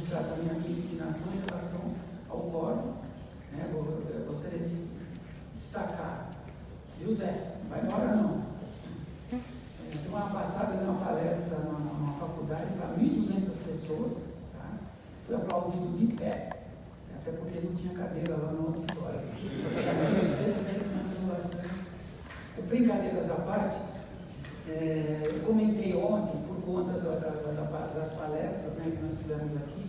registrar também a minha indignação em relação ao código, né? Eu gostaria de destacar, viu, Zé? Não vai embora não. Semana passada eu dei uma palestra numa faculdade para 1.200 pessoas, tá? Fui aplaudido de pé, até porque não tinha cadeira lá no auditório. Infelizmente nós temos bastante. As brincadeiras à parte, eu comentei ontem, por conta das palestras, né, que nós tivemos aqui,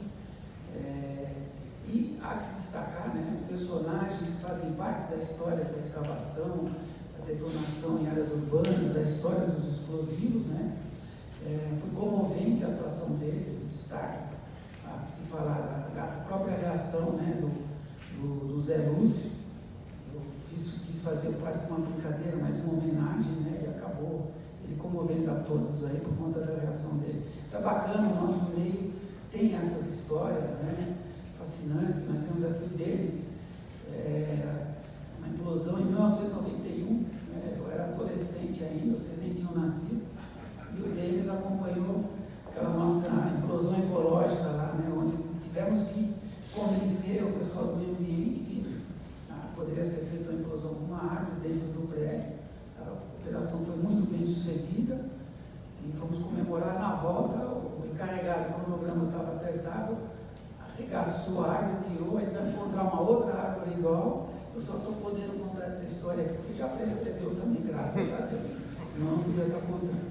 e há que se destacar, né, personagens que fazem parte da história da escavação, da detonação em áreas urbanas, da história dos explosivos, né? Foi comovente a atuação deles, o destaque, há que se falar da própria reação, né, do Zé Lúcio. Eu quis fazer quase que uma brincadeira, mas uma homenagem, né, e acabou ele comovendo a todos aí por conta da reação dele. Está bacana, o nosso meio tem essas histórias, né, fascinantes. Nós temos aqui o Denis, uma implosão em 1991, né, eu era adolescente ainda, vocês nem tinham nascido, e o Denis acompanhou aquela nossa implosão ecológica lá, né, onde tivemos que convencer o pessoal do meio ambiente que poderia ser feita uma implosão com uma árvore dentro do prédio. A operação foi muito bem sucedida e fomos comemorar na volta. O encarregado, o cronograma estava apertado, arregaçou a árvore, tirou, aí vai encontrar uma outra árvore igual. Eu só estou podendo contar essa história aqui, porque já prescreveu também, graças a Deus, senão eu não podia estar contando.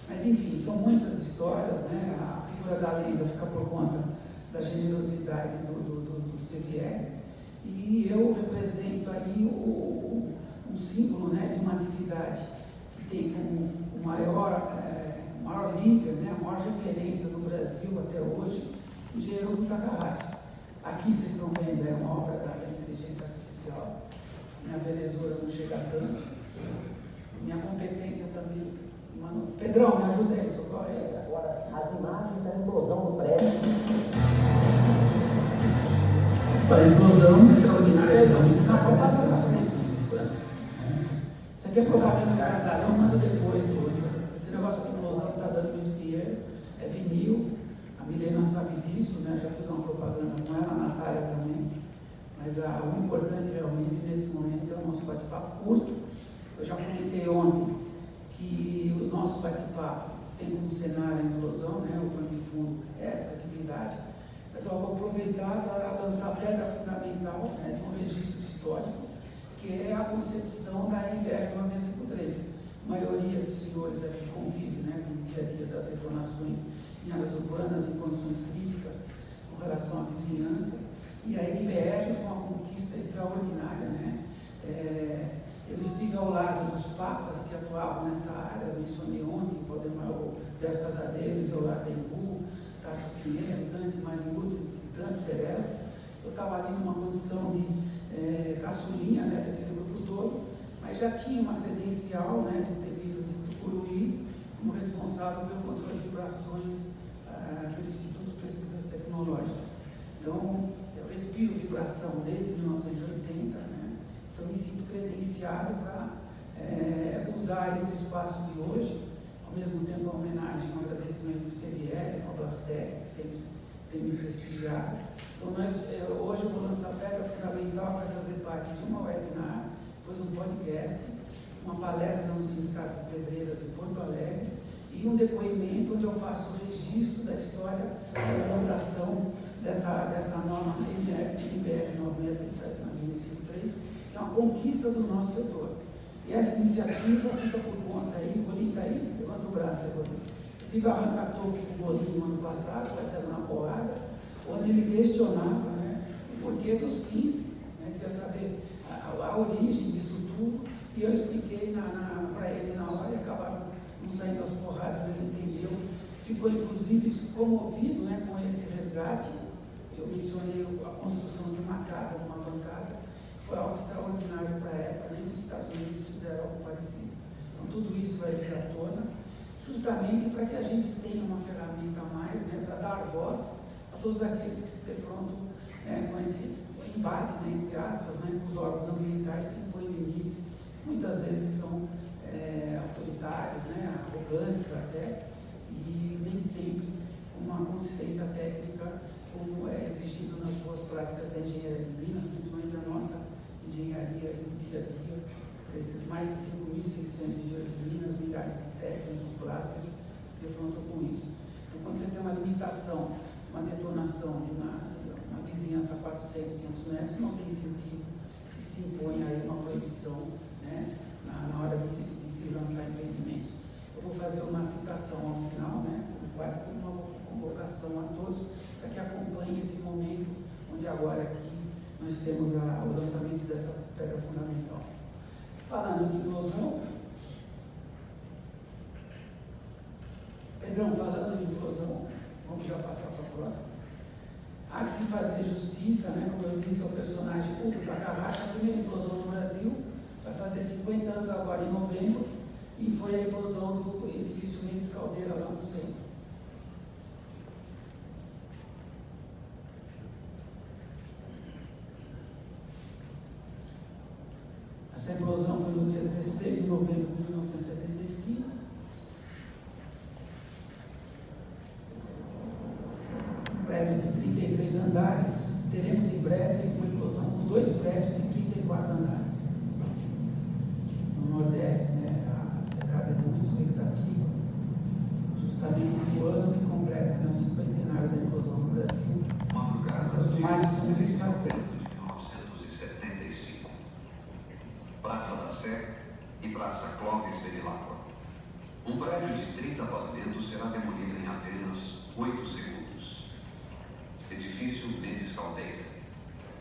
Mas enfim, são muitas histórias, né? A figura da lenda fica por conta da generosidade do CVL, e eu represento aí um símbolo, né, de uma atividade que tem como o maior líder, né, a maior referência do Brasil até hoje, o engenheiro Takahashi. Aqui vocês estão vendo, é uma obra da inteligência artificial. Minha belezura não chega tanto. Minha competência também. Mano, Pedrão, me ajuda aí, socorre aí. Agora, as imagens da implosão do prédio. A implosão extraordinária, realmente, na qual passa na frente. Isso aqui é propaganda do casarão, manda depois. Esse negócio de implosão está dando muito dinheiro, é vinil. A Milena sabe disso, né? Já fiz uma propaganda com ela, a Natália também. Mas o importante realmente nesse momento é o nosso bate-papo curto. Eu já comentei ontem que o nosso bate-papo tem como cenário a implosão, né? O pano de fundo é essa atividade. Mas eu vou aproveitar para lançar a pedra fundamental, né, de um registro histórico, que é a concepção da NBR 9653. A maioria dos senhores aqui convive, né, com o dia a dia das detonações em áreas urbanas, em condições críticas, com relação à vizinhança. E a NBR foi uma conquista extraordinária, né? Eu estive ao lado dos papas que atuavam nessa área, eu mencionei ontem, o Décio Casadeiros, Eular Embu, Tasso Pinheiro, Dante Mariuto, Dante Cerello. Eu estava ali numa condição de caçulinha, né, daquele grupo todo, mas já tinha uma credencial, né, de ter vindo de Tucuruí como responsável pelo controle de vibrações pelo Instituto de Pesquisas Tecnológicas. Então, eu respiro vibração desde 1980, né? Então me sinto credenciado para usar esse espaço de hoje, ao mesmo tempo uma homenagem, um agradecimento do CVL, ao Blastec, que sempre tem me prestigiado. Então hoje eu vou lançar a pedra fundamental para fazer parte de uma webinar, depois um podcast, uma palestra no Sindicato de Pedreiras em Porto Alegre e um depoimento onde eu faço o registro da história da implantação dessa norma NBR 9653, que é uma conquista do nosso setor. E essa iniciativa fica por conta aí, o Bolinho está aí? Levanta o braço aí, Bolinho. Eu tive a arranca-toco com o Bolinho no ano passado, passando na porrada, onde ele questionava, né, o porquê dos 15, né, queria saber a origem disso tudo, e eu expliquei para ele na hora e acabaram não saindo as porradas, ele entendeu, ficou inclusive comovido, né, com esse resgate. Eu mencionei a construção de uma casa, numa bancada, foi algo extraordinário para a época, nem nos Estados Unidos fizeram algo parecido. Então tudo isso vai vir à tona, justamente para que a gente tenha uma ferramenta a mais, né, para dar voz a todos aqueles que se defrontam, né, com esse embate, né, entre aspas, né, com os órgãos ambientais que impõem limites, muitas vezes são autoritários, né, arrogantes até, e nem sempre com uma consistência técnica como é exigido nas boas práticas da engenharia de Minas, principalmente a nossa engenharia do dia a dia, esses mais de 5.600 engenheiros de Minas, milhares de técnicos, blasters, se defrontam com isso. Então, quando você tem uma limitação, uma detonação de uma vizinhança a 400, 500 metros, não tem sentido que se imponha aí uma proibição, né, na hora de se lançar empreendimentos. Eu vou fazer uma citação ao final, né, quase como uma convocação a todos, para que acompanhem esse momento, onde agora aqui nós temos o lançamento dessa pedra fundamental. Falando de inclusão, Pedrão, falando de inclusão, vamos já passar para a próxima. Há que se fazer justiça, né, como eu disse, ao personagem público da Carracha, a primeira implosão no Brasil, vai fazer 50 anos agora em novembro, e foi a implosão do edifício Mendes Caldeira lá no centro. Essa implosão foi no dia 16 de novembro de 1975. Um prédio de 33 andares. Teremos em breve uma implosão com 2 prédios de 34 andares. No Nordeste, né, a cercada de muita expectativa, justamente no ano que completa, né, o 50º da implosão no Brasil. Essas imagens são muito impactantes. Praça da Sé e Praça Clóvis Bevilacqua. Um prédio de 30 pavimentos será demolido em apenas 8 segundos. Edifício Mendes Caldeira,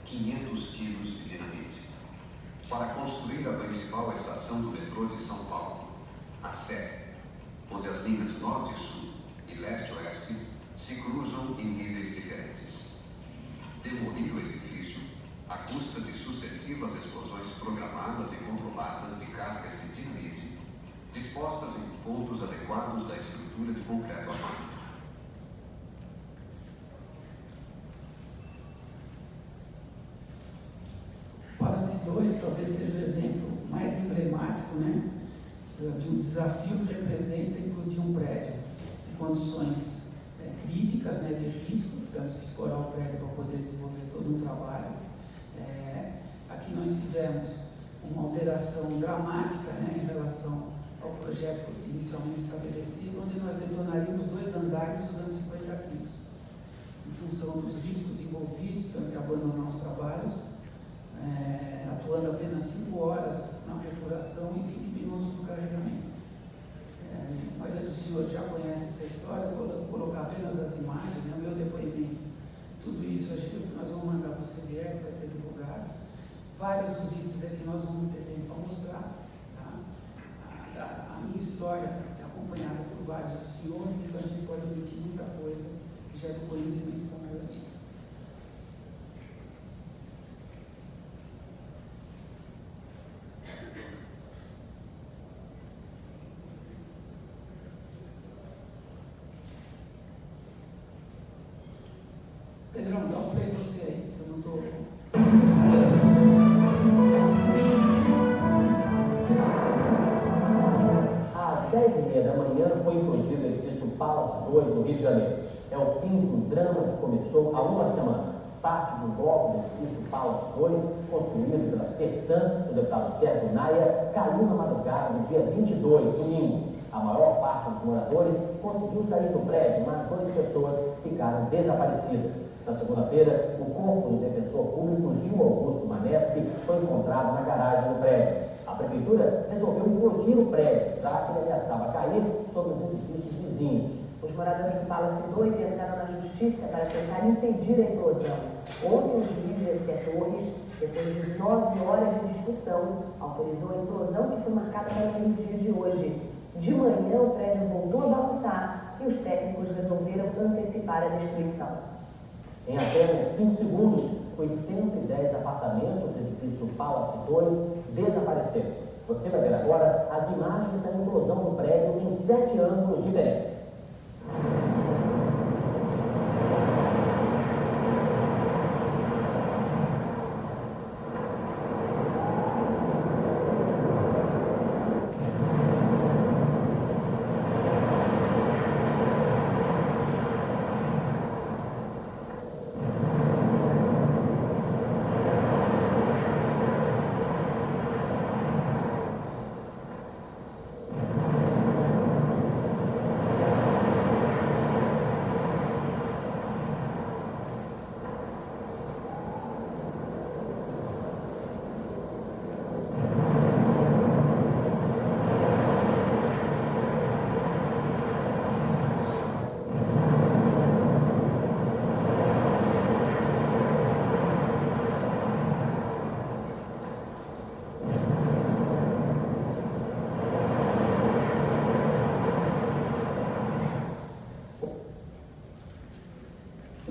500 quilos de dinamite. Para construir a principal estação do metrô de São Paulo, a Sé, onde as linhas norte e sul e leste-oeste se cruzam em níveis diferentes. Demolir o edifício à custa de sucessivas explosões programadas e controladas de cargas de dinamite, dispostas em pontos adequados da estrutura de concreto armado. Palace 2 talvez seja o exemplo mais emblemático, né, de um desafio que representa implodir um prédio em condições críticas, né, de risco. Temos que escorar o prédio para poder desenvolver todo um trabalho. Aqui nós tivemos uma alteração dramática, né, em relação ao projeto inicialmente estabelecido, onde nós detonaríamos 2 andares usando 50 quilos. Em função dos riscos envolvidos, tendo que abandonar os trabalhos, atuando apenas 5 horas na perfuração e 20 minutos no carregamento. A maioria dos senhores já conhece essa história, vou colocar apenas as imagens, né, o meu depoimento. Tudo isso nós vamos mandar para o CDR para ser divulgado. Vários dos itens aqui nós vamos ter tempo para mostrar. Tá? A minha história é acompanhada por vários dos senhores, então a gente pode omitir muita coisa que já é do conhecimento da maioria. Pedrão, dá um play você aí, que eu não estou necessitando. Às 10h30 da manhã foi implodido o edifício Palace 2, no Rio de Janeiro. É o fim de um drama que começou há uma semana. Parte do bloco do edifício Palace 2, construído pela Sertan, do deputado Sérgio Naia, caiu na madrugada do dia 22, domingo. A maior parte dos moradores conseguiu sair do prédio, mas 2 pessoas ficaram desaparecidas. Na segunda-feira, o corpo do defensor público Gil Augusto Maneschi foi encontrado na garagem do prédio. A prefeitura resolveu implodir o prédio, já que ele ameaçava cair sobre os edifícios vizinhos. Os moradores do Palace 2 entraram na justiça para tentar impedir a implosão. Ontem, o juiz José Torres, depois de 9 horas de discussão, autorizou a implosão que foi marcada para o dia de hoje. De manhã, o prédio voltou a balançar e os técnicos resolveram antecipar a destruição. Em apenas 5 segundos, os 110 apartamentos do edifício Palace 2 desapareceram. Você vai ver agora as imagens da implosão do prédio em 7 ângulos diferentes.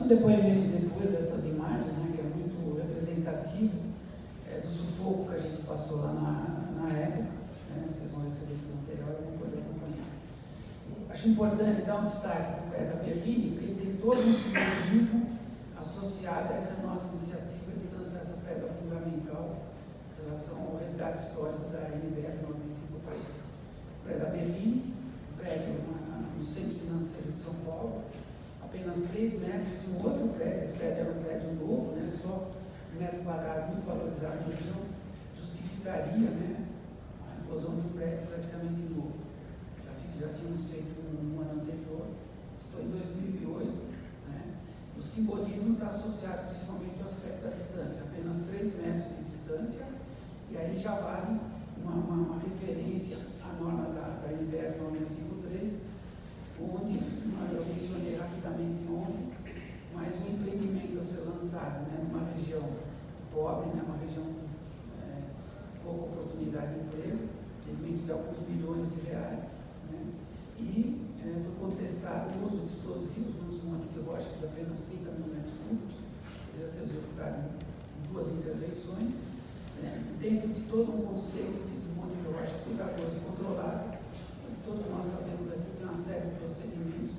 um depoimento depois dessas imagens, né, que é muito representativo do sufoco que a gente passou lá na época, né, vocês vão receber esse material e vão poder acompanhar. Acho importante dar um destaque para o prédio da Berrini, porque ele tem todo um simbolismo associado a essa nossa iniciativa de lançar essa pedra fundamental em relação ao resgate histórico da NBR 953. O prédio da Berrini, prédio no centro financeiro de São Paulo, apenas 3 metros de um outro prédio. Esse prédio era um prédio novo, né, só 1 metro quadrado, muito valorizado na região, justificaria, né, a inclusão de um prédio praticamente novo. Já tínhamos feito um ano anterior, isso foi em 2008, né? O simbolismo está associado principalmente ao aspecto da distância, apenas 3 metros de distância, e aí já vale uma referência à norma da NBR 9653, onde eu mencionei rapidamente ontem, mais um empreendimento a ser lançado, né, numa região pobre, né, uma região com pouca oportunidade de emprego, empreendimento de alguns milhões de reais, né, e foi contestado o uso de explosivos nos montes de rocha de apenas 30 mil metros cúbicos, que já se executaram em 2 intervenções, né, dentro de todo um conceito de desmonte de rocha cuidadoso e controlado, onde todos nós sabemos aqui que tem uma série de procedimentos,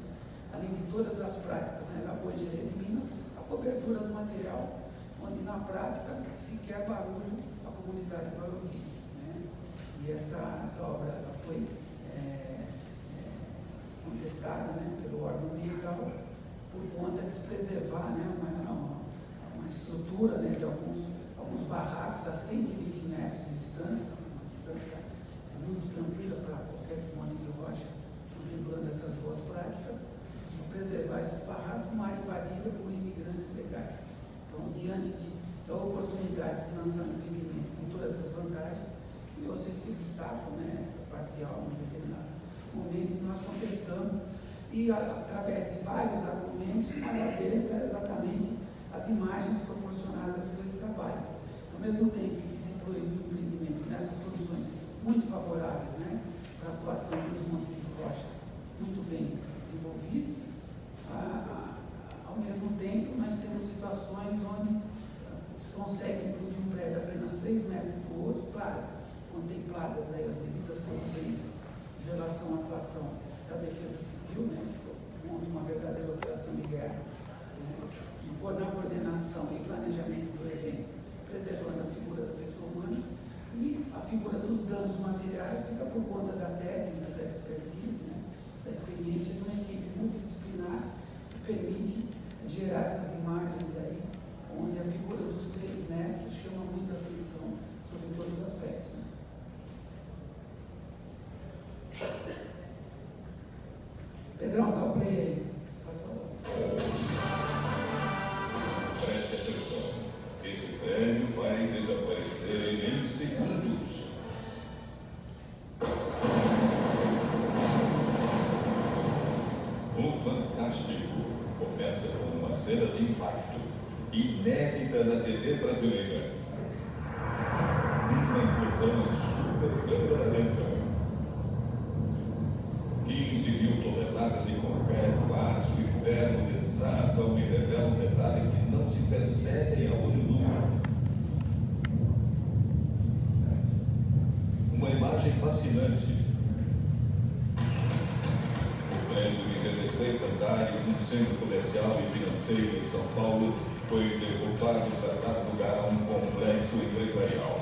além de todas as práticas, né, da Boa Engenharia de Minas, a cobertura do material, onde na prática sequer barulho a comunidade vai ouvir, né? E essa obra ela foi contestada, né, pelo órgão ambiental por conta de se preservar, né, uma estrutura, né, de alguns barracos a 120 metros de distância, uma distância muito tranquila para qualquer desmonte de rocha, contemplando essas boas práticas, preservar esses barracos, uma área invadida por imigrantes legais. Então, diante da oportunidade de se lançar um empreendimento com todas essas vantagens, criou-se esse obstáculo, né, parcial, em determinado momento, nós contestamos, e através de vários argumentos, o maior deles era exatamente as imagens proporcionadas por esse trabalho. Então, ao mesmo tempo que se proibiu o empreendimento nessas condições muito favoráveis, né, para a atuação do desmonte de rocha muito bem desenvolvido, ao mesmo tempo nós temos situações onde se consegue incluir um prédio apenas 3 metros do outro, claro, contempladas aí as devidas providências em relação à atuação da defesa civil, né, uma verdadeira operação de guerra, né, na coordenação e planejamento do evento, preservando a figura da pessoa humana, e a figura dos danos materiais fica por conta da técnica, da expertise, né, da experiência de uma equipe multidisciplinar que permite gerar essas imagens aí, onde a figura dos 3 metros chama muita atenção sobre todos os aspectos, né. Pedrão, dá o play aí. Passa lá. Preste atenção. Este prédio vai desaparecer em segundos. O Fantástico começa com uma cena de impacto inédita na TV brasileira. Uma intrusão em super câmera lenta. 15 mil toneladas de concreto, aço e ferro desabam e revelam detalhes que não se percebem a olho nu. Uma imagem fascinante. O prédio de 16 andares, um centro comercial e financeiro em São Paulo, foi derrubado para dar lugar a um complexo empresarial.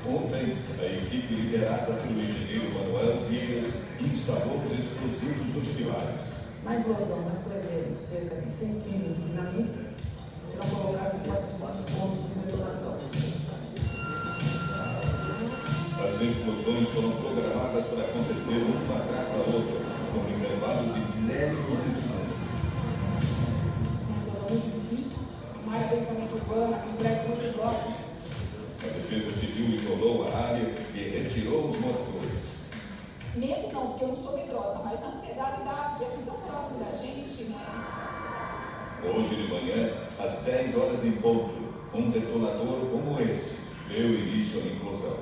Ontem, a equipe liderada pelo engenheiro Manuel Dias instalou os explosivos nos pilares. Na implosão, nós prevemos cerca de 100 kg de dinamite que serão colocados em 400 pontos de detonação. As explosões foram programadas para acontecer uma atrás da outra, com intervalos de milésimos de segundo. Uma implosão muito difícil, uma área densamente urbana, em prédios muito próximos. A Defesa Civil isolou a área e retirou os motores. Medo não, porque eu não sou medrosa, mas a ansiedade dá, porque assim tão próximo da gente, né? Hoje de manhã, às 10 horas em ponto, um detonador como esse deu início à implosão.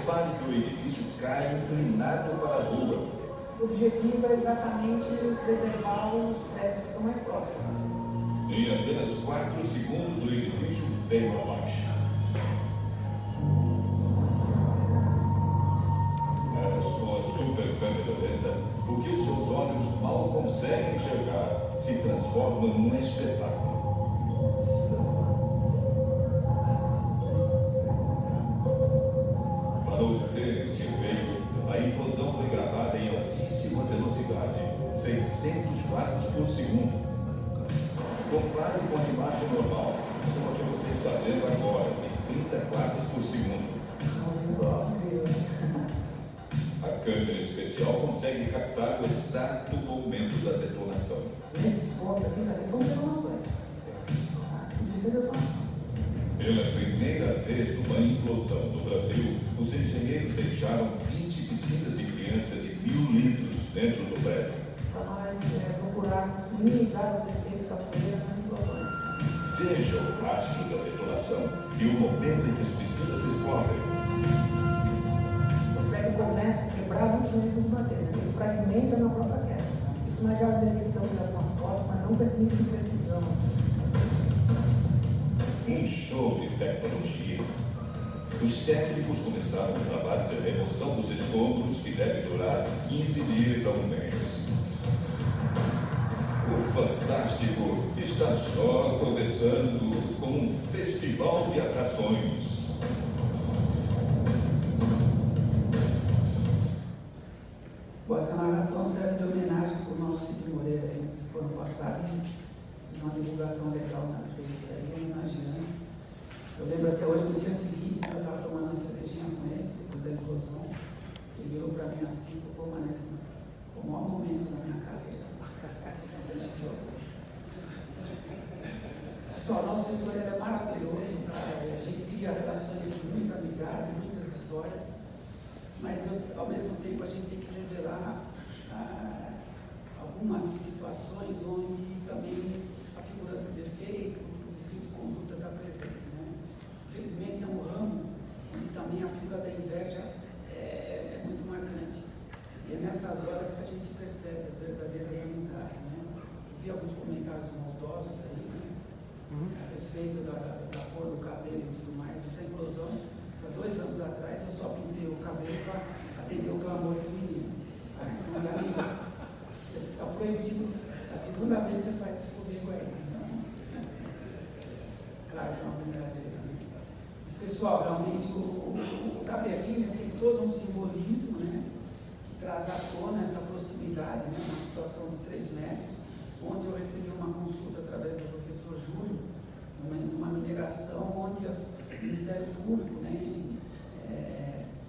Repare que o edifício cai inclinado para a rua. O objetivo é exatamente preservar os prédios que estão mais próximos. Em apenas 4 segundos, o edifício veio abaixo. Com a super câmera lenta, o que os seus olhos mal conseguem enxergar se transforma num espetáculo. Para obter esse efeito, a implosão foi gravada em altíssima velocidade, 600 quadros por segundo. Compare com a imagem normal, como a que você está vendo agora, em 30 quadros por segundo. A câmera especial consegue captar o exato momento da detonação. Nesses pontos aqui, isso aqui são detonações. Tudo isso é detonação. Pela primeira vez numa implosão no Brasil, os engenheiros deixaram 20 piscinas de crianças de 1.000 litros dentro do prédio. Para nós procurarmos minimizar os efeitos da poeira nas implosões. Veja o rastro da detonação e o momento em que as piscinas explodem. O prédio começa a quebrar antes de nos bater, né? Ele fragmenta na própria queda. Isso nós já detectamos em algumas fotos, mas não com esse nível de precisão. Um show de tecnologia. Os técnicos começaram o trabalho de remoção dos escombros que deve durar 15 dias a um mês. O Fantástico está só começando com um festival de atrações. Bom, essa narração serve de homenagem para o nosso Cid Moreira aí, que foi ano passado e fiz uma divulgação legal nas redes aí, homenageando. Eu lembro até hoje, no dia seguinte, eu estava tomando uma cervejinha com ele, depois da implosão. Ele virou para mim assim, pô, Manés, foi o maior momento da minha carreira. Pessoal, nosso setor é maravilhoso, tá? A gente cria relações de muita amizade, muitas histórias, mas ao mesmo tempo a gente tem que revelar algumas situações onde também a figura do defeito, o desvio de conduta está presente, né? Infelizmente é um ramo onde também a figura da inveja é muito marcante. E é nessas horas que a gente percebe as verdadeiras amizades, né? Eu vi alguns comentários maldosos aí, né? A respeito da cor do cabelo e tudo mais. Essa implosão, há 2 anos atrás, eu só pintei o cabelo para atender o clamor feminino. Então, galera, você está proibido. A segunda vez você faz isso comigo aí. Claro que é uma brincadeira, né? Mas, pessoal, realmente, o Gaberrini tem todo um simbolismo, né? Que traz à tona essa proximidade, né? Uma situação de 3 metros. Ontem eu recebi uma consulta através do professor Júlio, numa mineração onde o Ministério Público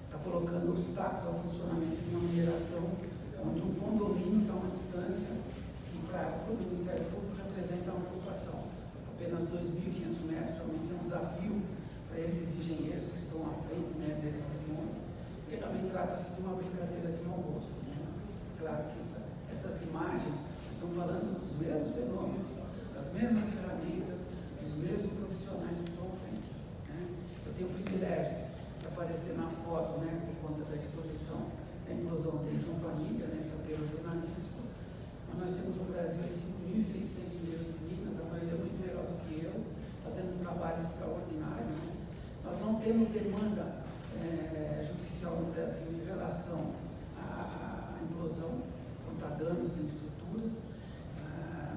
está colocando obstáculos ao funcionamento de uma mineração onde um condomínio está a uma distância que para o Ministério Público representa uma preocupação. Apenas 2.500 metros, realmente é um desafio para esses engenheiros que estão à frente, né, desse desmonte. E realmente trata-se de uma brincadeira de mau gosto, né? Claro que essas imagens estão falando dos mesmos fenômenos, das mesmas ferramentas, dos mesmos profissionais que estão à frente, né? Eu tenho o privilégio de aparecer na foto, né, por conta da exposição da implosão tem junto à mídia, né, esse apelo jornalístico, mas nós temos no Brasil 5.600 engenheiros de Minas, a maioria muito melhor do que eu, fazendo um trabalho extraordinário, né? Nós não temos demanda judicial no Brasil em relação à implosão, quanto a danos em estruturas.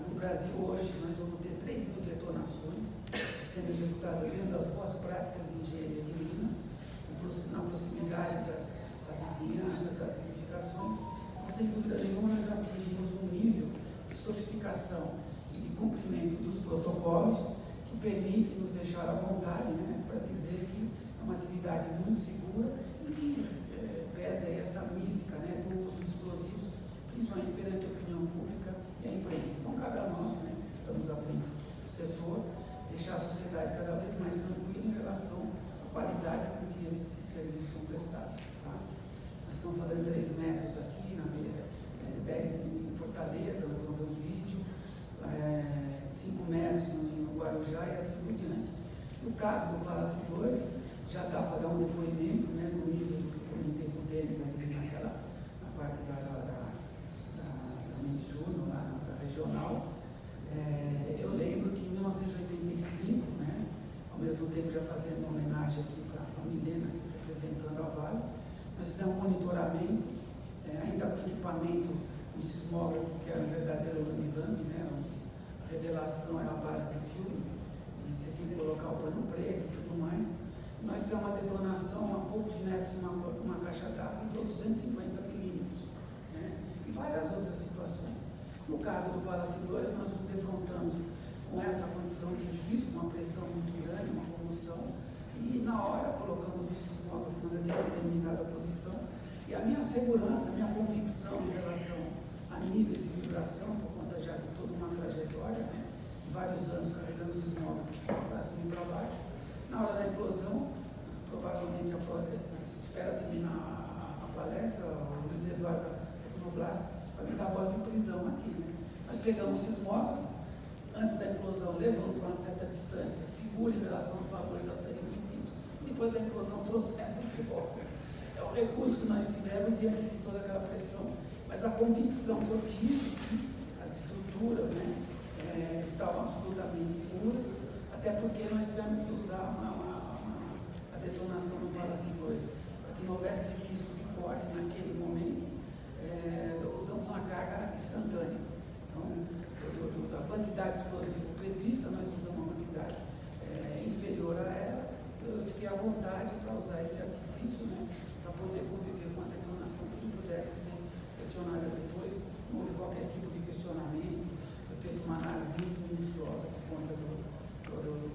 No Brasil hoje nós vamos ter 3.000 detonações sendo executadas dentro das boas práticas de engenharia de Minas, na proximidade da vizinhança, das edificações. Então, sem dúvida nenhuma, nós atingimos um nível de sofisticação e de cumprimento dos protocolos que permite nos deixar à vontade, né, para dizer que é uma atividade muito segura e que pesa aí essa mística, né, do uso de explosivos, principalmente perante a opinião pública e a imprensa. Então, cabe a nós, né, que estamos à frente do setor, deixar a sociedade cada vez mais tranquila em relação à qualidade com que esses serviços são prestados. Tá? Nós estamos falando de 3 metros aqui, 10 em Fortaleza, nós vamos ver um vídeo, 5 metros no Guarujá e assim por diante. No caso do Palácio 2, já dá para dar um depoimento, né, no nível que eu comentei com o Denis ali na parte da Mendes Júnior, lá na regional. Eu lembro que em 1985, né, ao mesmo tempo já fazendo uma homenagem aqui para a Milena, representando a Vale, nós fizemos um monitoramento, ainda com equipamento, um sismógrafo que era um verdadeiro Lamirambi, né, a revelação era a base de filme, e você tinha que colocar o pano preto e tudo mais. Nós fizemos uma detonação a poucos metros de uma caixa d'água em 250 milímetros, né, e várias outras situações. No caso do Palácio 2, nós nos defrontamos com essa condição de risco, uma pressão muito grande, uma comoção, e na hora colocamos o sismógrafo na determinada posição, e a minha segurança, a minha convicção em relação a níveis de vibração, por conta já de toda uma trajetória, né, de vários anos carregando o sismógrafo para cima e para baixo, na hora da implosão, provavelmente após, espera terminar a palestra, o Luiz Eduardo Tecnoblast, para me dar voz de prisão aqui, né? Nós pegamos o sismógrafo, antes da implosão, levando para uma certa distância, segura em relação aos valores a serem emitidos, e depois da implosão trouxemos de volta. É o recurso que nós tivemos diante de toda aquela pressão, mas a convicção que eu tive que as estruturas, né, estavam absolutamente seguras, até porque nós tivemos que usar a detonação do Palácio 2, para que não houvesse risco de corte naquele momento. Usamos uma carga instantânea. Então, da quantidade explosiva prevista, nós usamos uma quantidade inferior a ela. Eu fiquei à vontade para usar esse artifício, né, para poder conviver com a detonação que não pudesse ser questionada depois. Não houve qualquer tipo de questionamento. Foi feita uma análise muito minuciosa por conta do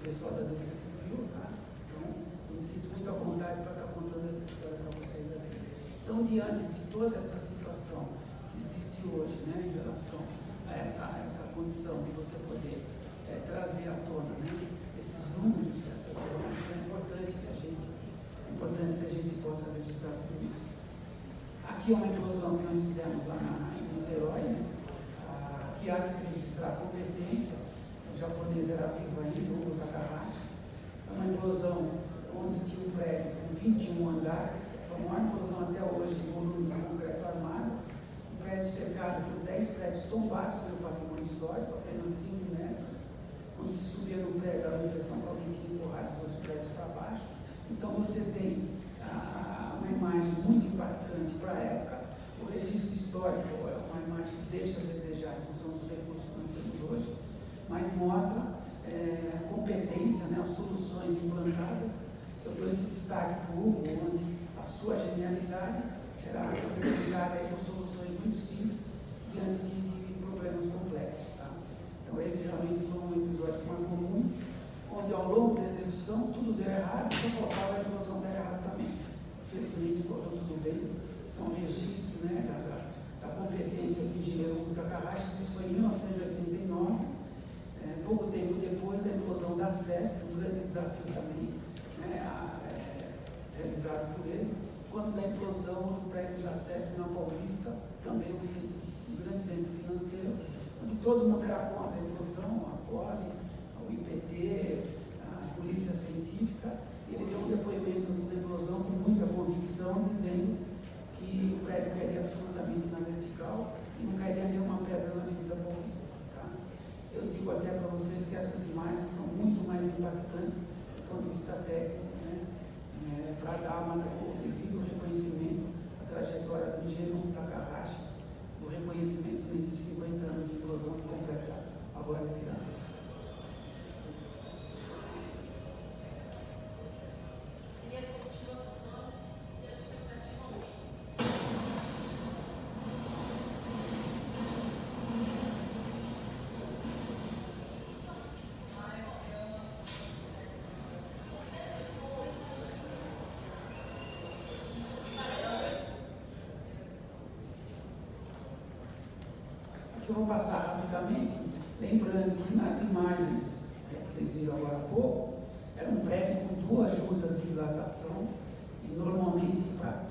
pessoal da Defesa Civil, tá? Então, eu me sinto muito à vontade para estar contando essa história para vocês aqui. Então, diante de toda essa situação que existe hoje, né, em relação a essa condição de você poder trazer à tona, né, esses números, essas imagens, é importante que a gente possa registrar tudo isso. Aqui é uma implosão que nós fizemos lá em Niterói, né, que há de se registrar a competência, o japonês era vivo ainda, o Takahashi. É uma implosão onde tinha um prédio com 21 andares, foi a maior implosão até hoje em volume de concreto armado, um prédio cercado por 10 prédios tombados pelo patrimônio histórico, apenas 5 metros. Quando se subia no prédio, dava a impressão que alguém tinha empurrado os outros prédios para baixo. Então você tem uma imagem muito impactante para a época. O registro histórico é uma imagem que deixa a desejar em função dos recursos que nós temos hoje, mas mostra a competência, né, as soluções implantadas. Eu dou esse destaque para o Hugo, onde a sua genialidade era representada por soluções muito simples diante de problemas complexos. Tá? Então esse realmente foi um episódio que marcou muito, onde ao longo da execução tudo deu errado, só faltava a implosão dar errado também. Infelizmente correu tudo bem, são registros, né, da competência do engenheiro Takahashi, isso foi em 1989, pouco tempo depois da implosão da CESP, um grande desafio também, realizado por ele, quando da implosão do prédio da CESP na Paulista, também um grande centro financeiro, onde todo mundo era contra a implosão, a Poli, o IPT, a Polícia Científica. Ele deu um depoimento antes da implosão com muita convicção, dizendo que o prédio cairia absolutamente na vertical e não cairia nenhuma pedra na Avenida Paulista. Tá? Eu digo até para vocês que essas imagens são muito mais impactantes do ponto de vista técnico, né? Para dar o devido reconhecimento à trajetória do engenheiro Takahashi, o reconhecimento desses 50 anos de implosão que completa agora esse ano. Que eu vou passar rapidamente, lembrando que nas imagens que vocês viram agora há pouco, era um prédio com 2 juntas de dilatação, e normalmente para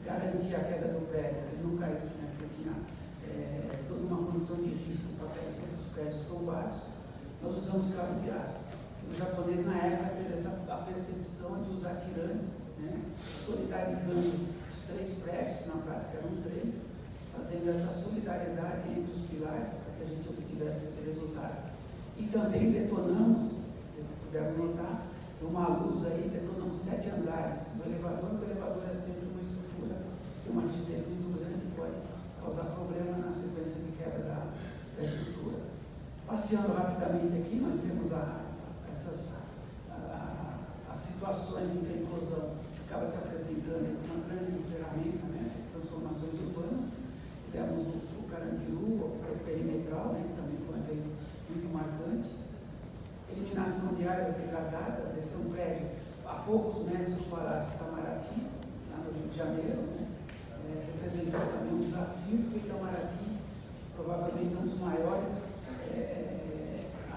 garantir a queda do prédio, que ele não caísse, né, porque tinha toda uma condição de risco para cair sobre os prédios tombados, nós usamos cabo de aço. O japonês na época teve a percepção onde os atirantes, né, solidarizando os 3 prédios, que na prática eram 3, fazendo essa solidariedade entre os pilares para que a gente obtivesse esse resultado. E também detonamos, vocês puderam notar, tem uma luz aí, detonamos 7 andares do elevador, porque o elevador é sempre uma estrutura, tem uma rigidez muito grande, pode causar problema na sequência de quebra da estrutura. Passeando rapidamente aqui, nós temos as situações em que a implosão acaba se apresentando como uma grande ferramenta, né, de transformações urbanas. Tivemos o Carandiru, o perimetral, né, que também foi um evento muito marcante. Eliminação de áreas degradadas, esse é um prédio a poucos metros do Palácio Itamaraty, lá no Rio de Janeiro, né, representou também um desafio, porque Itamaraty provavelmente é um dos maiores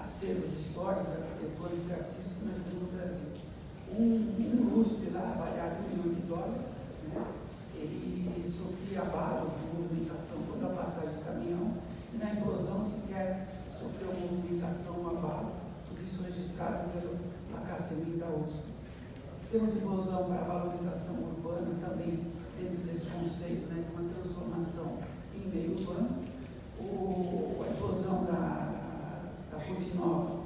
acervos históricos, arquitetônicos e artísticos que nós temos no Brasil. Um lustre lá, avaliado em $1 milhão, né, ele sofria abalos de movimentação toda a passagem de caminhão, e na implosão sequer sofreu movimentação, um abalo, tudo isso registrado pelo ACCMI da USP. Temos implosão para a valorização urbana também dentro desse conceito, né, de uma transformação em meio urbano. A implosão da Fonte Nova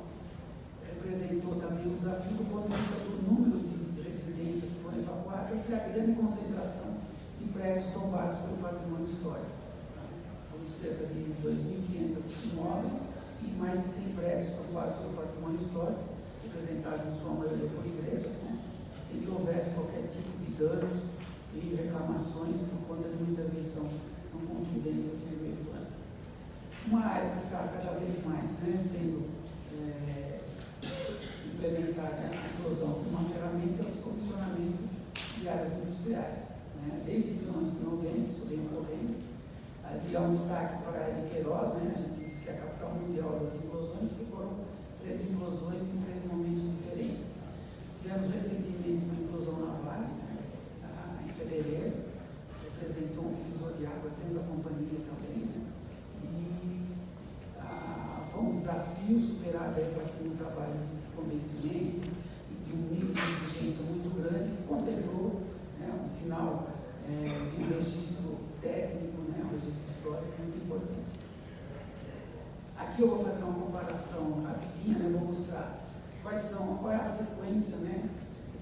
representou também um desafio do ponto de vista do número de residências que foram evacuadas e a grande concentração de prédios tombados pelo patrimônio histórico. Cerca de 2.500 imóveis e mais de 100 prédios tombados pelo patrimônio histórico, representados em sua maioria por igrejas, né, sem que houvesse qualquer tipo de danos e reclamações por conta de uma intervenção tão contundente assim no meio do ano. Uma área que está cada vez mais, né, sendo implementada a implosão como uma ferramenta de descomissionamento de áreas industriais. Né, desde 1990 isso vem ocorrendo. Ali há um destaque para a Praia de Queiroz, né, a gente disse que é a capital mundial das implosões, que foram 3 implosões em 3 momentos diferentes. Tivemos recentemente uma implosão na Vale, né, em fevereiro, representou um divisor de águas dentro da companhia também, né, e foi um desafio superado aí para ter um trabalho de convencimento e de um nível de exigência muito grande, que contemplou, né, um final de um registro técnico, né, um registro histórico muito importante. Aqui eu vou fazer uma comparação rapidinha, né, vou mostrar qual é a sequência, né,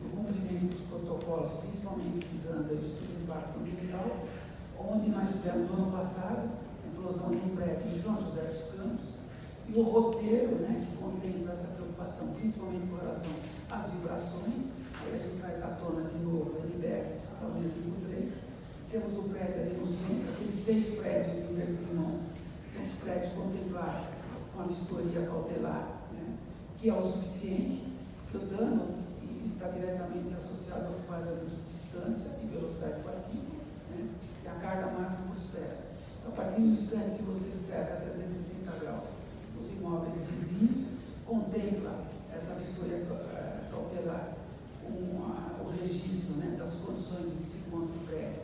do cumprimento dos protocolos, principalmente visando o estudo de impacto ambiental, onde nós tivemos no ano passado a implosão de um prédio em São José dos Campos, e o roteiro, né, que contempla essa preocupação, principalmente com relação às vibrações. Aí a gente traz à tona de novo a NBR, a 653. Temos o prédio ali no centro, aqueles 6 prédios em verde limão, são os prédios contemplados com a vistoria cautelar, né, que é o suficiente, porque o dano está diretamente associado aos parâmetros de distância e velocidade de partícula, né, e a carga máxima por esfera. Então, a partir do instante que você cerca a 360 graus os imóveis vizinhos, contempla essa vistoria cautelar, o registro, né, das condições em que se encontra o prédio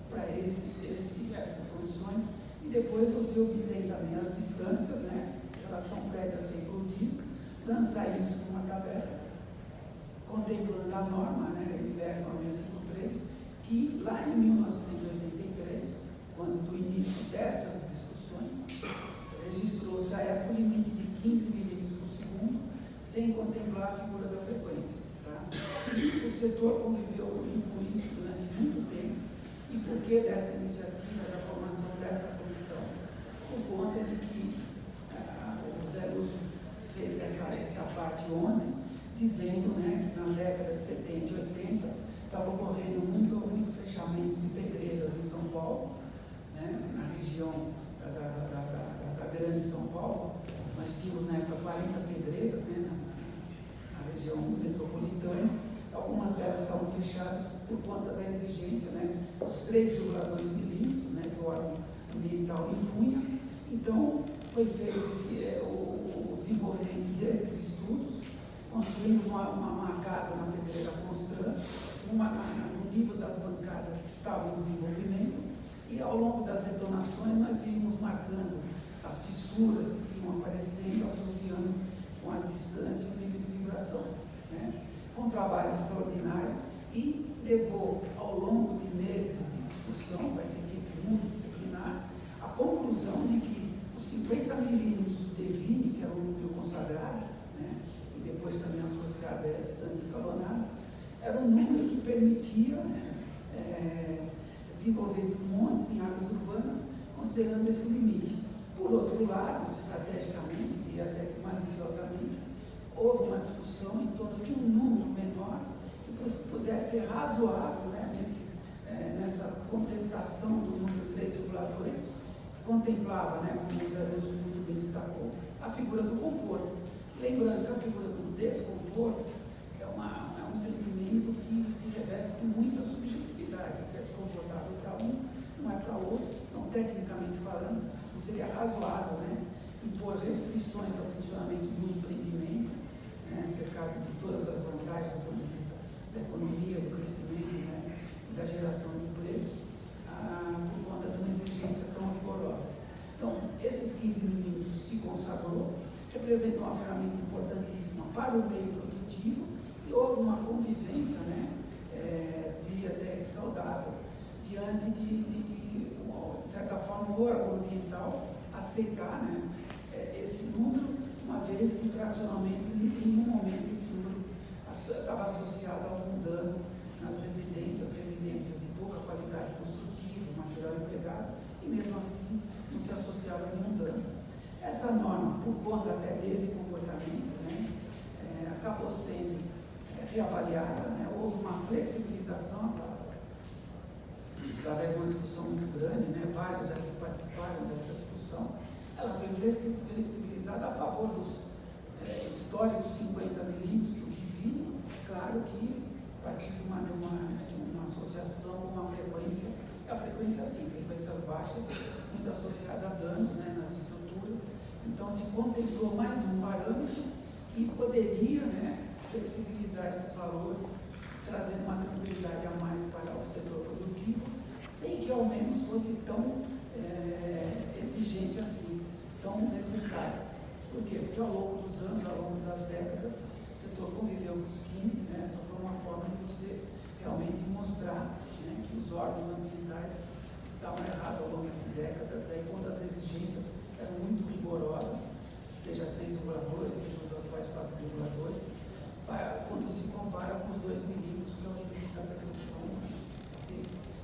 para essas condições, e depois você obtém também as distâncias, né, em relação ao prédio a ser implodido, lançar isso numa tabela, contemplando a norma, né, a NBR 653, que lá em 1983, quando do início dessas discussões, registrou-se a época o limite de 15 milímetros por segundo, sem contemplar a figura da frequência. Tá? E o setor conviveu com isso durante muito tempo. E por que dessa iniciativa, da formação dessa comissão? Por conta de que o Zé Lúcio fez essa parte ontem, dizendo, né, que na década de 70 e 80 estava ocorrendo muito fechamento de pedreiras em São Paulo, né, na região da Grande São Paulo. Nós tínhamos na época 40 pedreiras, né, na região metropolitana. Algumas delas estavam fechadas por conta da exigência, né, os 3,2 milímetros, né, que o órgão ambiental impunha. Então, foi feito o desenvolvimento desses estudos. Construímos uma casa na pedreira Constran, no nível das bancadas que estavam em desenvolvimento, e ao longo das detonações nós íamos marcando as fissuras que iam aparecendo, associando com as distâncias e o nível de vibração. Né? Foi um trabalho extraordinário e levou, ao longo de meses de discussão com essa equipe multidisciplinar, a conclusão de que os 50 milímetros do Devine, que era o núcleo consagrado, né, e depois também associado à distância escalonada, era um número que permitia, né, desenvolver desmontes em áreas urbanas, considerando esse limite. Por outro lado, estrategicamente e até que maliciosamente, houve uma discussão em torno de um número menor que pudesse ser razoável, né, nessa contestação do número 3,2, que contemplava, né, como o Zé Lúcio muito bem destacou, a figura do conforto. Lembrando que a figura do desconforto é um sentimento que se reveste com muita subjetividade, que é desconfortável para um, não é para outro. Então, tecnicamente falando, não seria razoável, né, impor restrições ao funcionamento do empreendimento, né, cercado de todas as vantagens do ponto de vista da economia, do crescimento, né, e da geração de empregos, por conta de uma exigência tão rigorosa. Então, esses 15 milímetros se consagrou, representam uma ferramenta importantíssima para o meio produtivo e houve uma convivência, né, diria até que saudável, diante de certa forma, o órgão ambiental aceitar, né, esse número, uma vez que tradicionalmente, em nenhum momento, esse número estava associado a algum dano nas residências de pouca qualidade construtiva, material empregado, e mesmo assim não se associava a nenhum dano. Essa norma, por conta até desse comportamento, né, acabou sendo reavaliada, né, houve uma flexibilização através de uma discussão muito grande, né, vários aqui participaram dessa discussão. Ela foi flexibilizada a favor dos históricos 50 milímetros do Divino, claro que a partir de uma associação com uma frequência, a frequência sim, frequências baixas, muito associada a danos, né, nas estruturas. Então se contemplou mais um parâmetro que poderia, né, flexibilizar esses valores, trazendo uma tranquilidade a mais para o setor produtivo, sem que ao menos fosse tão exigente assim, tão necessário. Por quê? Porque ao longo dos anos, ao longo das décadas, o setor conviveu com os 15, né? Essa foi uma forma de você realmente mostrar, né, que os órgãos ambientais estavam errados ao longo de décadas, aí quando as exigências eram muito rigorosas, seja 3,2, seja os atuais 4,2, quando se compara com os 2 milímetros, que é o limite da percepção humana.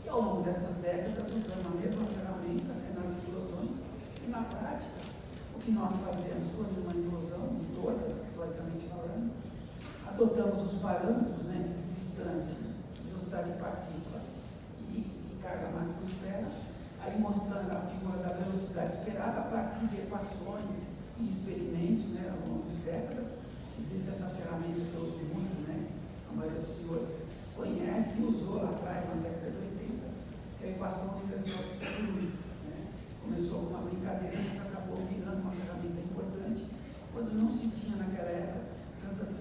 E ao longo dessas décadas, usando a mesma ferramenta, né, nas implosões, e na prática, o que nós fazemos quando uma implosão, em todas, historicamente falando, adotamos os parâmetros, né, de distância, velocidade de partícula e carga máxima espera, aí mostrando a figura da velocidade esperada a partir de equações e experimentos, né, ao longo de décadas. Existe essa ferramenta que eu uso muito, né, a maioria dos senhores conhece e usou lá atrás, na década de 80, que é a equação universal de fluido. Começou com uma brincadeira, mas acabou virando uma ferramenta importante, quando não se tinha naquela época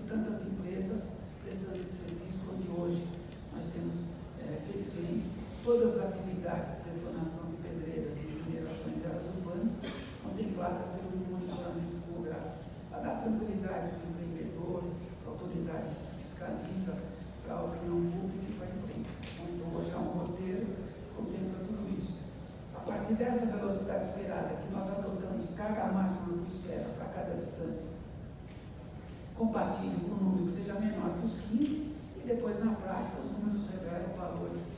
tantas empresas prestando esse serviço, onde hoje nós temos, felizmente, todas as atividades de detonação de pedreiras e minerações de áreas urbanas contempladas pelo monitoramento sismográfico, para dar tranquilidade para o empreendedor, para a autoridade que fiscaliza, para a opinião pública e para a imprensa. Então, hoje há um roteiro que contempla tudo isso. A partir dessa velocidade esperada, que nós adotamos carga máxima por espera para cada distância, compatível com um número que seja menor que os 15, e depois, na prática, os números revelam valores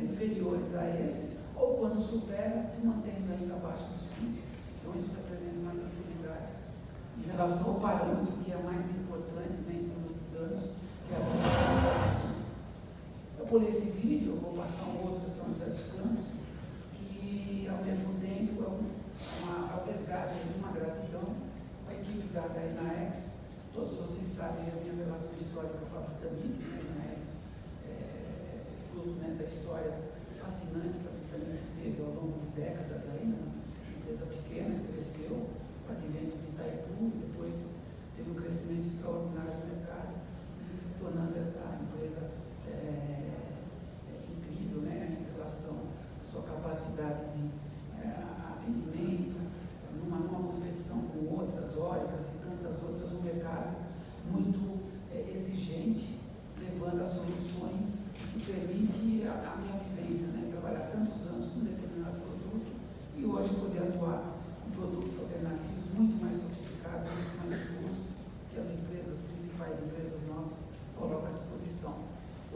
inferiores a esses, ou quando supera, se mantendo ainda abaixo dos 15. Então, isso representa uma tranquilidade em relação ao parâmetro que é mais importante, né, em termos de danos, que é a velocidade. Eu pulei esse vídeo, eu vou passar um outro, São José dos Campos, que ao mesmo tempo é um resgate de uma gratidão com a equipe da INAEX. Todos vocês sabem a minha relação histórica com a Britanite, né? A INAEX é fruto, né, da história fascinante que a Britanite teve ao longo de décadas aí, né? Uma empresa pequena, cresceu com o advento de Itaipu, e depois teve um crescimento extraordinário no mercado, e se tornando essa empresa incrível, né, em relação à sua capacidade de atendimento, numa competição com outras óricas e tantas outras, um mercado muito exigente,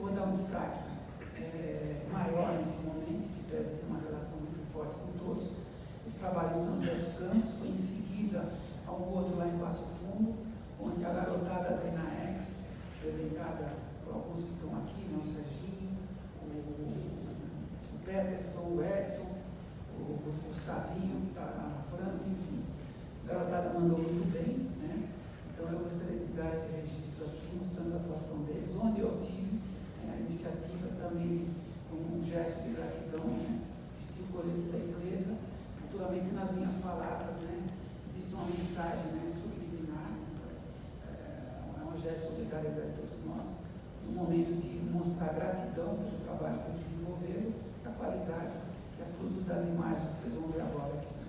Eu vou dar um destaque maior nesse momento, que pesa ter uma relação muito forte com todos. Esse trabalho em São José dos Campos, foi em seguida a um outro lá em Passo Fundo, onde a garotada da INAEX, apresentada por alguns que estão aqui, né, o Serginho, o Peterson, o Edson, o Gustavinho, que está lá na França, enfim. A garotada mandou muito bem, né? Então eu gostaria de dar esse registro aqui, mostrando a atuação deles, onde eu tive a iniciativa também com um gesto de gratidão, né? Vestir o colete da empresa, naturalmente nas minhas palavras, né? Existe uma mensagem, né, subliminar, é um gesto de solidariedade de todos nós, no momento de mostrar gratidão pelo trabalho que desenvolveram, a qualidade, que é fruto das imagens que vocês vão ver agora aqui.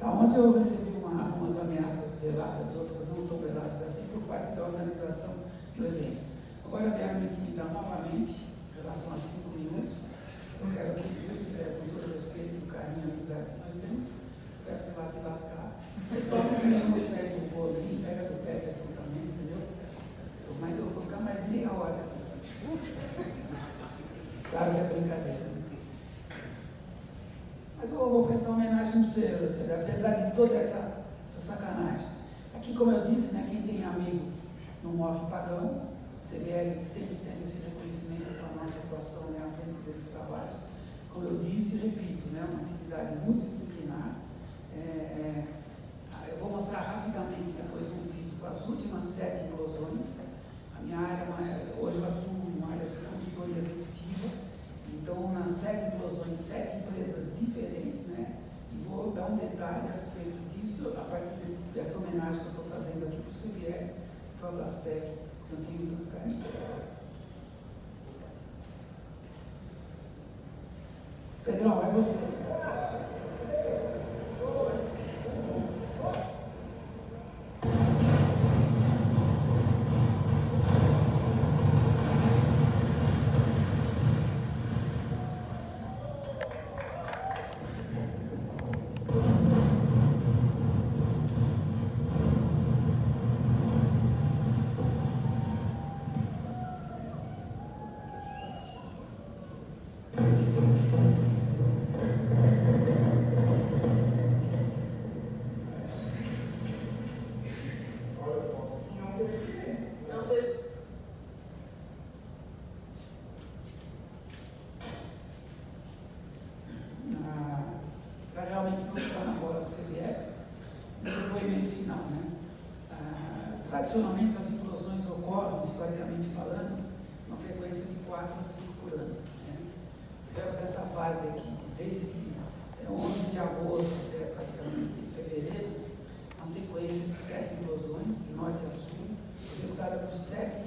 Ontem eu recebi algumas ameaças veladas, outras não tão veladas assim, por parte da organização do evento. Agora vieram me intimidar novamente, em relação a 5 minutos. Eu quero que, com todo o respeito, o carinho, a amizade que nós temos, eu quero que você vá se lascar. Você toma uns minutos aí do bolinho, pega do Peterson também, entendeu? Mas eu vou ficar mais meia hora aqui. Claro que é brincadeira. Mas eu vou prestar homenagem para você, apesar de toda essa sacanagem. Aqui, como eu disse, né, quem tem amigo não morre pagão. O CVL sempre tem esse reconhecimento com a nossa atuação, né, à frente desses trabalhos. Como eu disse e repito, né, uma atividade multidisciplinar. Eu vou mostrar rapidamente depois um vídeo com as últimas 7 implosões. A minha área, hoje eu atuo numa área de consultoria executiva. Então, nas 7 implosões, 7 empresas diferentes, né? E vou dar um detalhe a respeito disso, a partir dessa homenagem que eu estou fazendo aqui para o CVL, para a Blastec, que eu tenho tanto carinho. Pedrão, é você. Para realmente não usar na bola do CVL, no depoimento final, né? Tradicionalmente as implosões ocorrem, historicamente falando, uma frequência de 4 a 5 por ano. Né? Tivemos essa fase aqui, desde 11 de agosto até praticamente fevereiro, uma sequência de 7 implosões, de norte a sul, executada por 7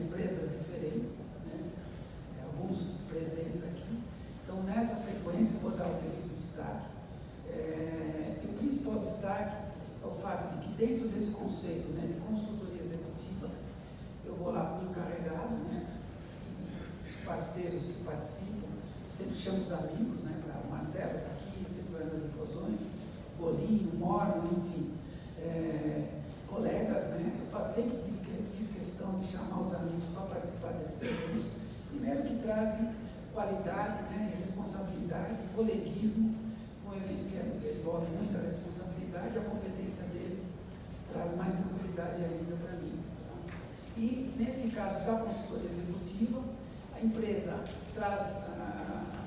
empresas diferentes, né? Alguns presentes aqui. Então, nessa sequência, eu vou dar o devido destaque. E o principal destaque é o fato de que, dentro desse conceito, né, de consultoria executiva, eu vou lá com o encarregado, né, os parceiros que participam, sempre chamo os amigos, né, para o Marcelo está aqui, sempre vai nas implosões, Bolinho, Morno, enfim, colegas, né, eu sempre fiz questão de chamar os amigos para participar desses eventos, primeiro que trazem qualidade, né, responsabilidade, coleguismo, um evento que envolve muita responsabilidade, a competência deles traz mais tranquilidade ainda para mim. Tá? E nesse caso da consultoria executiva, a empresa traz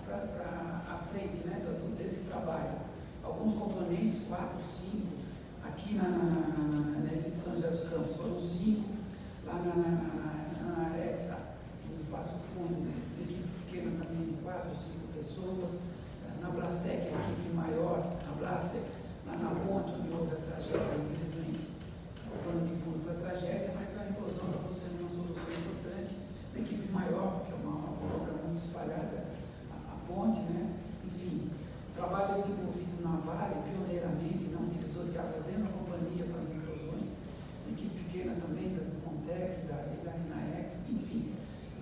para a frente, né, desse trabalho alguns componentes, 4, 5, aqui nessa edição de José dos Campos foram 5, lá na Arexa, no Passo Fundo, equipe pequena também, 4, 5 pessoas, na Blastec, a equipe maior, na Blaster, lá na Ponte, onde houve a tragédia, infelizmente, o plano de fundo foi a tragédia, mas a implosão acabou sendo uma solução importante, uma equipe maior, porque é uma obra muito espalhada, a ponte, né? Enfim, o trabalho desenvolvido na Vale, pioneiramente, não divisoriadas dentro da companhia com as implosões, uma equipe pequena também da Desmontec, da INAEX, enfim.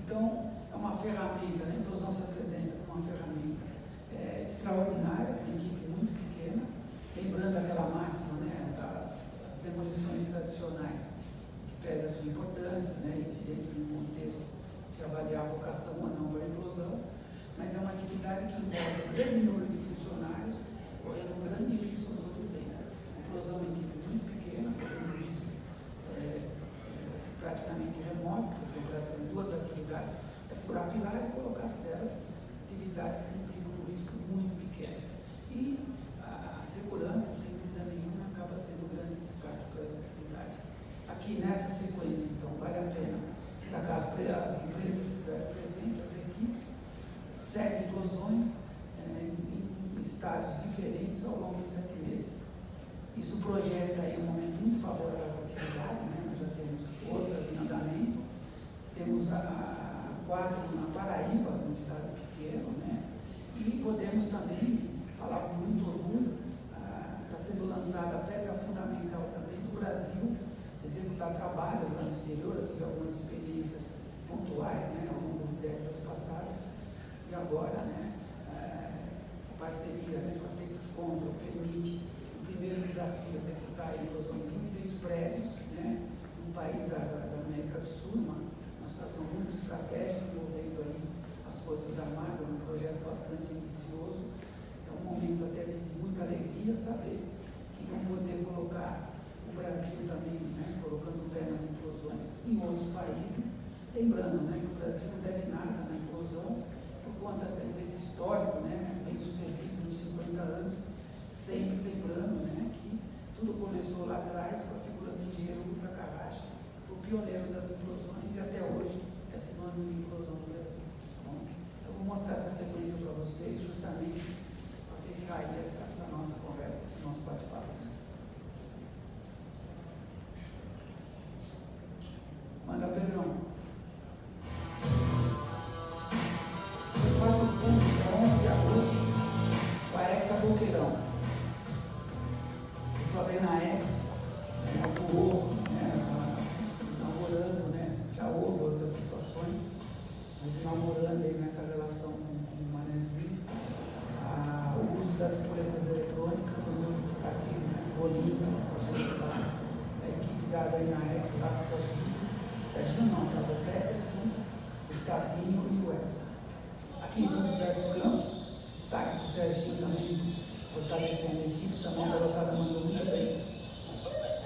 Então, é uma ferramenta, a implosão se apresenta como uma ferramenta extraordinária, uma equipe muito pequena, lembrando aquela máxima, né, das demolições tradicionais, que pesa a sua importância, né, e dentro de um contexto de se avaliar a vocação ou não para a implosão, mas é uma atividade que envolve um grande número de funcionários, correndo um grande risco todo o tempo. A implosão é uma equipe muito pequena, correndo um risco praticamente remoto, porque são praticamente 2 atividades, é furar pilar e colocar as telas, atividades que implicam um risco muito pequeno. E a segurança, sem dúvida nenhuma, acaba sendo um grande destaque para essa atividade. Aqui nessa sequência, então, vale a pena destacar as empresas que estiveram presentes, as equipes, 7 implosões em estágios diferentes ao longo de 7 meses. Isso projeta aí um momento muito favorável à atividade, né? Nós já temos outras em andamento, temos 4 na Paraíba, num estado pequeno, né? E podemos também falar com muito orgulho, está sendo lançada a pedra fundamental também do Brasil, executar trabalhos lá no exterior. Eu tive algumas experiências pontuais, né, ao longo de décadas passadas, e agora, né, a parceria, né, com a Teccontrol permite o primeiro desafio, executar a implosão em 26 prédios, né, num país da América do Sul, uma situação muito estratégica, envolvendo aí as Forças Armadas, um projeto bastante ambicioso. É um momento até de muita alegria saber que vão poder colocar o Brasil também, né, colocando o pé nas implosões em outros países, lembrando, né, que o Brasil não deve nada na implosão por conta desse histórico, né, bem sucedido nos 50 anos, sempre lembrando, né, que tudo começou lá atrás com a figura do engenheiro Uta Carrache, foi o pioneiro das implosões e até hoje é sinônimo de implosão no Brasil. Tá bom? Então, vou mostrar essa sequência para vocês, justamente para fechar aí essa nossa conversa, esse nosso bate-papo. Manda, Pedrão. Eu passo o fundo para 11 de agosto com a Exa Boqueirão. Pessoal da Enaex atuou, né, inaugurando, né, já houve outras situações, mas inaugurando aí nessa relação com o Manezinho, o uso das coletas eletrônicas, onde eu destaquei, né, Bolinha, com a gente lá, a equipe da Enaex lá do Serginho não, estava o Peterson, o Gustavinho e o Edson. Aqui em São José dos Campos, destaque para o Serginho também, fortalecendo a equipe, também a garotada mandou muito bem.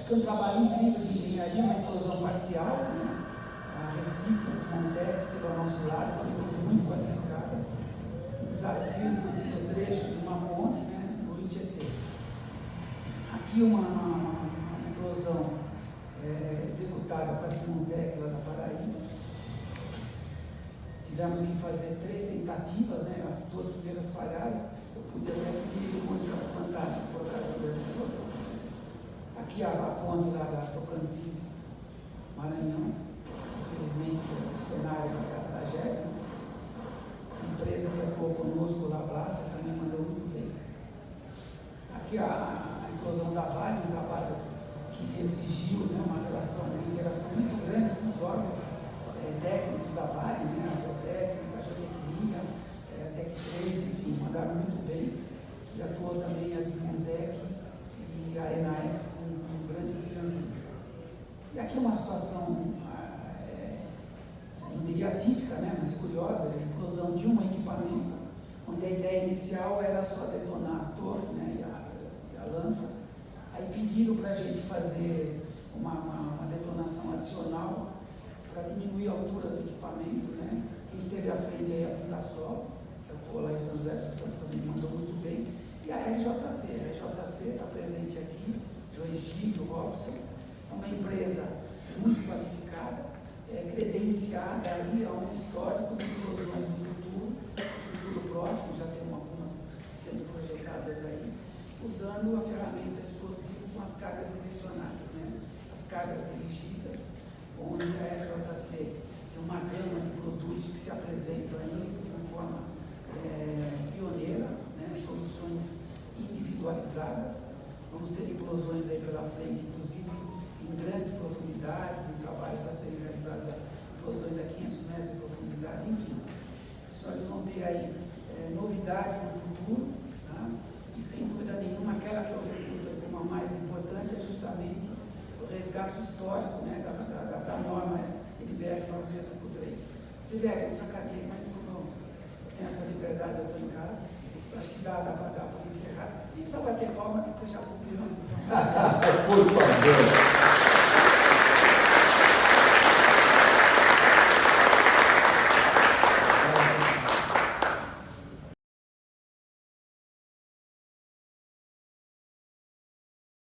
Aqui é um trabalho incrível de engenharia, uma implosão parcial, né? A Recife, a Desmontec, esteve ao nosso lado, uma equipe muito qualificada. Um desafio do trecho de uma ponte, né, no Rio Tietê. Aqui uma implosão executada com a Desmontec lá da Paraíba. Tivemos que fazer 3 tentativas, né? As 2 primeiras falharam. Eu pude até pedir música fantástica por ocasião dessa implosão. Aqui a ponte lá da Tocantins, Maranhão, infelizmente o cenário da tragédia. A empresa que atuou conosco lá, a Blasta, também mandou muito bem. Aqui a implosão da Vale, um trabalho que exigiu, né, uma interação muito grande com os órgãos técnicos da Vale, né, a Geotécnica, a Geotecnia, a Tec 3, enfim, mandaram muito bem. E atuou também a Desmontec e a Enaex com um grande brilhantismo. E aqui uma situação, não diria atípica, né, mas curiosa, a implosão de um equipamento equipamento, onde a ideia inicial era só detonar as torres, né, e a lança. Aí pediram para a gente fazer uma detonação adicional para diminuir a altura do equipamento, né? Quem esteve à frente aí é a Pintasol, que atuou lá em São José, também mandou muito bem. E a RJC está presente aqui, Joegídio, Robson, é uma empresa muito qualificada, credenciada aí a um histórico de explosões no futuro próximo, já tem algumas sendo projetadas aí, usando a ferramenta explosiva com as cargas direcionadas, né? As cargas dirigidas, onde a RJC tem uma gama de produtos que se apresentam aí de uma forma pioneira, né? Soluções individualizadas. Vamos ter explosões aí pela frente, inclusive em grandes profundidades, em trabalhos a serem realizados, explosões a 500 metros de profundidade, enfim. Os senhores vão ter aí novidades no futuro, tá? E sem dúvida nenhuma, aquela que eu reputo como a mais importante é justamente o resgate histórico, né, da norma LBR 963. Se vier, eu sacaneei, mas como eu tenho essa liberdade, eu estou em casa, eu acho que dá para encerrar. Nem precisa bater palmas, que você já cumpriu a missão. Por favor.